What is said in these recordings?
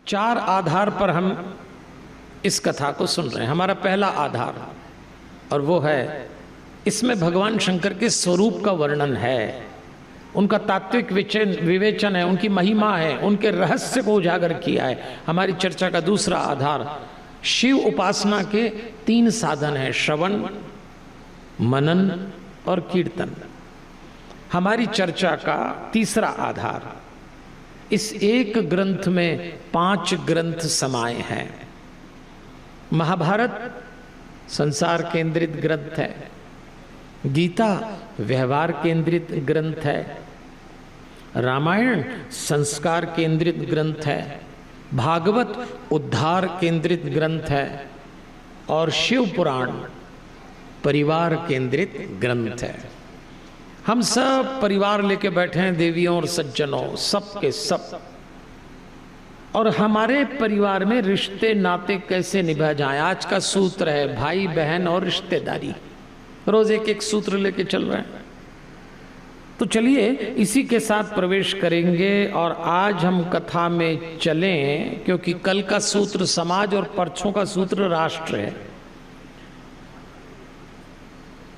चार आधार पर हम इस कथा को सुन रहे हैं। हमारा पहला आधार, और वो है इसमें भगवान शंकर के स्वरूप का वर्णन है, उनका तात्विक विवेचन है, उनकी महिमा है, उनके रहस्य को उजागर किया है। हमारी चर्चा का दूसरा आधार शिव उपासना के 3 साधन हैं, श्रवण, मनन और कीर्तन। हमारी चर्चा का तीसरा आधार, इस एक ग्रंथ में 5 ग्रंथ समाये हैं। महाभारत संसार केंद्रित ग्रंथ है, गीता व्यवहार केंद्रित ग्रंथ है, रामायण संस्कार केंद्रित ग्रंथ है, भागवत उद्धार केंद्रित ग्रंथ है और शिव पुराण परिवार केंद्रित ग्रंथ है। हम सब परिवार लेके बैठे हैं, देवियों और सज्जनों, सब के सब। और हमारे परिवार में रिश्ते नाते कैसे निभा जाएं, आज का सूत्र है भाई बहन और रिश्तेदारी। रोज एक एक सूत्र लेके चल रहे हैं। तो चलिए इसी के साथ प्रवेश करेंगे और आज हम कथा में चलें, क्योंकि कल का सूत्र समाज और परसों का सूत्र राष्ट्र है।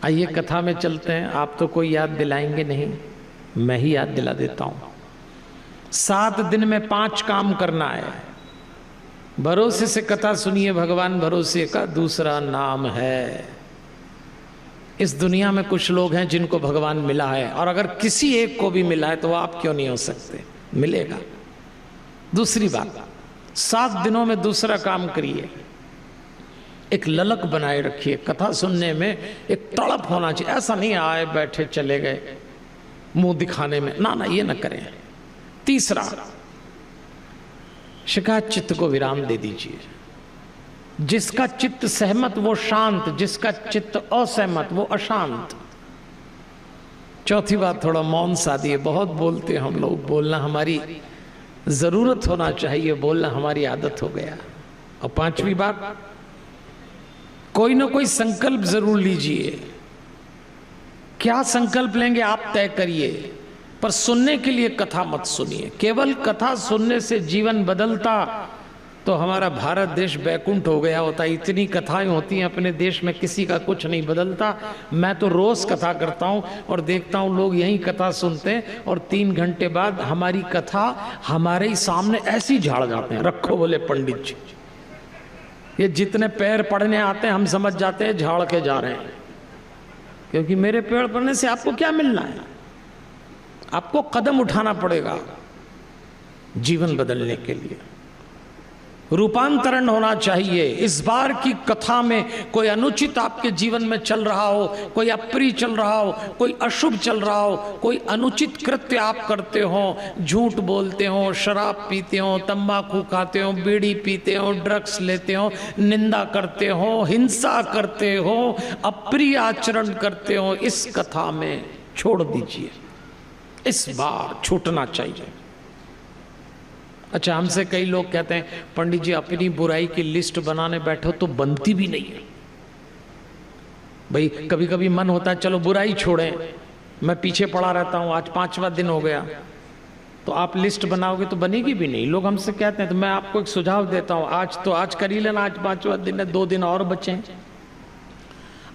आइए कथा में चलते हैं। आप तो कोई याद दिलाएंगे नहीं, मैं ही याद दिला देता हूं। 7 दिन में 5 काम करना है। भरोसे से कथा सुनिए, भगवान भरोसे का दूसरा नाम है। इस दुनिया में कुछ लोग हैं जिनको भगवान मिला है, और अगर किसी एक को भी मिला है तो आप क्यों नहीं हो सकते, मिलेगा। दूसरी बात, 7 दिनों में दूसरा काम करिए, एक ललक बनाए रखिए। कथा सुनने में एक तड़प होना चाहिए, ऐसा नहीं आए बैठे चले गए मुंह दिखाने में, ना ये ना करें। तीसरा, शिकायत चित्त को विराम दे दीजिए। जिसका चित्त सहमत वो शांत, जिसका चित्त असहमत वो अशांत। चौथी बात, थोड़ा मौन साधिए। बहुत बोलते हम लोग, बोलना हमारी जरूरत होना चाहिए, बोलना हमारी आदत हो गया। और 5वीं बात, कोई ना कोई संकल्प जरूर लीजिए। क्या संकल्प लेंगे आप तय करिए, पर सुनने के लिए कथा मत सुनिए। केवल कथा सुनने से जीवन बदलता तो हमारा भारत देश बैकुंठ हो गया होता। इतनी कथाएं होती हैं अपने देश में, किसी का कुछ नहीं बदलता। मैं तो रोज कथा करता हूं और देखता हूं लोग यही कथा सुनते हैं और 3 घंटे बाद हमारी कथा हमारे ही सामने ऐसी झाड़ जाते हैं। रखो बोले पंडित जी, ये जितने पैर पड़ने आते हैं हम समझ जाते हैं झाड़ के जा रहे हैं, क्योंकि मेरे पैर पड़ने से आपको क्या मिलना है। आपको कदम उठाना पड़ेगा जीवन बदलने के लिए। रूपांतरण होना चाहिए। इस बार की कथा में कोई अनुचित आपके जीवन में चल रहा हो, कोई अप्रिय चल रहा हो, कोई अशुभ चल रहा हो, कोई अनुचित कृत्य आप करते हो, झूठ बोलते हो, शराब पीते हो, तंबाकू खाते हो, बीड़ी पीते हो, ड्रग्स लेते हो, निंदा करते हो, हिंसा करते हो, अप्रिय आचरण करते हो, इस कथा में छोड़ दीजिए। इस बार छूटना चाहिए। अच्छा, हमसे कई लोग कहते हैं पंडित जी अपनी बुराई की लिस्ट बनाने बैठो तो बनती भी नहीं है। भाई कभी कभी मन होता है चलो बुराई छोड़ें, मैं पीछे पड़ा रहता हूं, आज 5वां दिन हो गया, तो आप लिस्ट बनाओगे तो बनेगी भी नहीं। लोग हमसे कहते हैं, तो मैं आपको एक सुझाव देता हूं, आज कर ही लेना, आज 5वां दिन है, 2 दिन और बचे।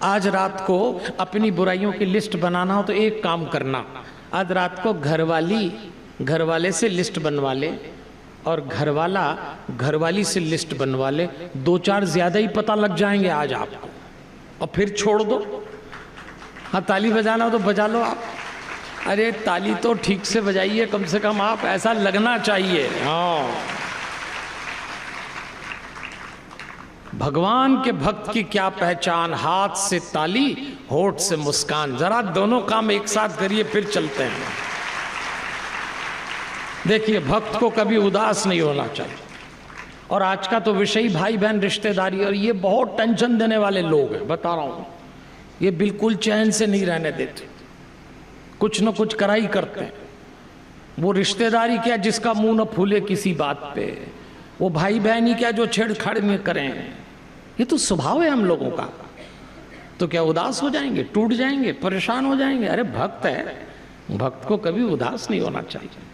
आज रात को अपनी बुराइयों की लिस्ट बनाना हो तो एक काम करना, आज रात को घरवाले से लिस्ट बनवा ले और घरवाली से लिस्ट बनवा ले। 2-4 ज्यादा ही पता लग जाएंगे आज आपको, और फिर छोड़ दो। हाँ, ताली बजाना हो तो बजा लो आप। अरे ताली तो ठीक से बजाइए कम से कम आप, ऐसा लगना चाहिए। हाँ, भगवान के भक्त की क्या पहचान, हाथ से ताली होठ से मुस्कान। जरा दोनों काम एक साथ करिए, फिर चलते हैं। देखिए, भक्त को कभी उदास नहीं होना चाहिए। और आज का तो विषय भाई बहन रिश्तेदारी, और ये बहुत टेंशन देने वाले लोग हैं, बता रहा हूं। ये बिल्कुल चैन से नहीं रहने देते, कुछ न कुछ करा ही करते हैं। वो रिश्तेदारी क्या जिसका मुंह न फूले किसी बात पे, वो भाई बहन ही क्या जो छेड़छाड़ में करें। ये तो स्वभाव है हम लोगों का। तो क्या उदास हो जाएंगे, टूट जाएंगे, परेशान हो जाएंगे? अरे भक्त है, भक्त को कभी उदास नहीं होना चाहिए।